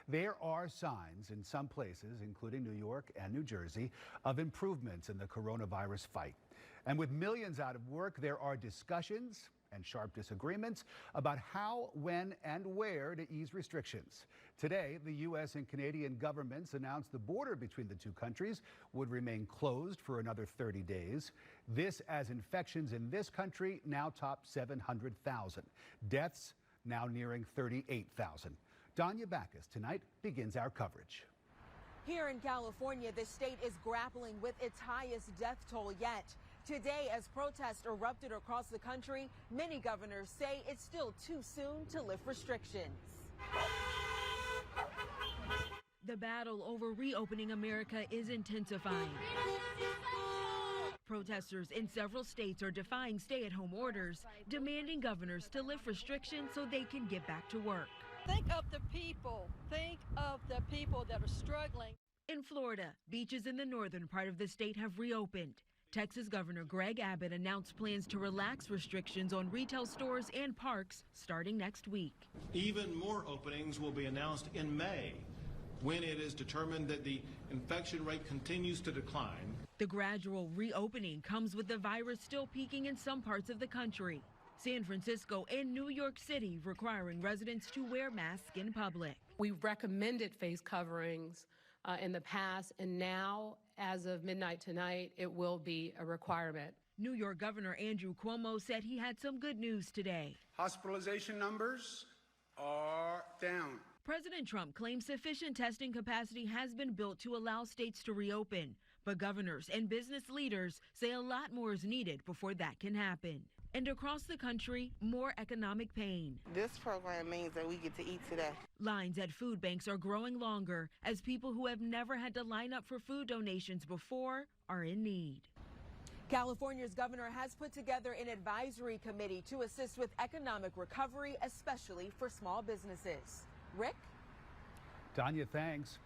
There are signs in some places, including New York and New Jersey, of improvements in the coronavirus fight. And with millions out of work, there are discussions and sharp disagreements about how, when, and where to ease restrictions. Today, the U.S. and Canadian governments announced the border between the two countries would remain closed for another 30 days. This as infections in this country now top 700,000. Deaths now nearing 38,000. Danya Bacchus tonight begins our coverage. Here in California, the state is grappling with its highest death toll yet. Today, as protests erupted across the country, many governors say it's still too soon to lift restrictions. The battle over reopening America is intensifying. Protesters in several states are defying stay-at-home orders, demanding governors to lift restrictions so they can get back to work. Think of the people. Think of the people that are struggling. In Florida, beaches in the northern part of the state have reopened. Texas Governor Greg Abbott announced plans to relax restrictions on retail stores and parks starting next week. Even more openings will be announced in May, when it is determined that the infection rate continues to decline. The gradual reopening comes with the virus still peaking in some parts of the country. San Francisco and New York City requiring residents to wear masks in public. We recommended face coverings in the past, and now, as of midnight tonight, it will be a requirement. New York Governor Andrew Cuomo said he had some good news today. Hospitalization numbers are down. President Trump claims sufficient testing capacity has been built to allow states to reopen, but governors and business leaders say a lot more is needed before that can happen. And across the country, more economic pain. This program means that we get to eat today. Lines at food banks are growing longer as people who have never had to line up for food donations before are in need. California's governor has put together an advisory committee to assist with economic recovery, especially for small businesses. Rick? Danya, thanks.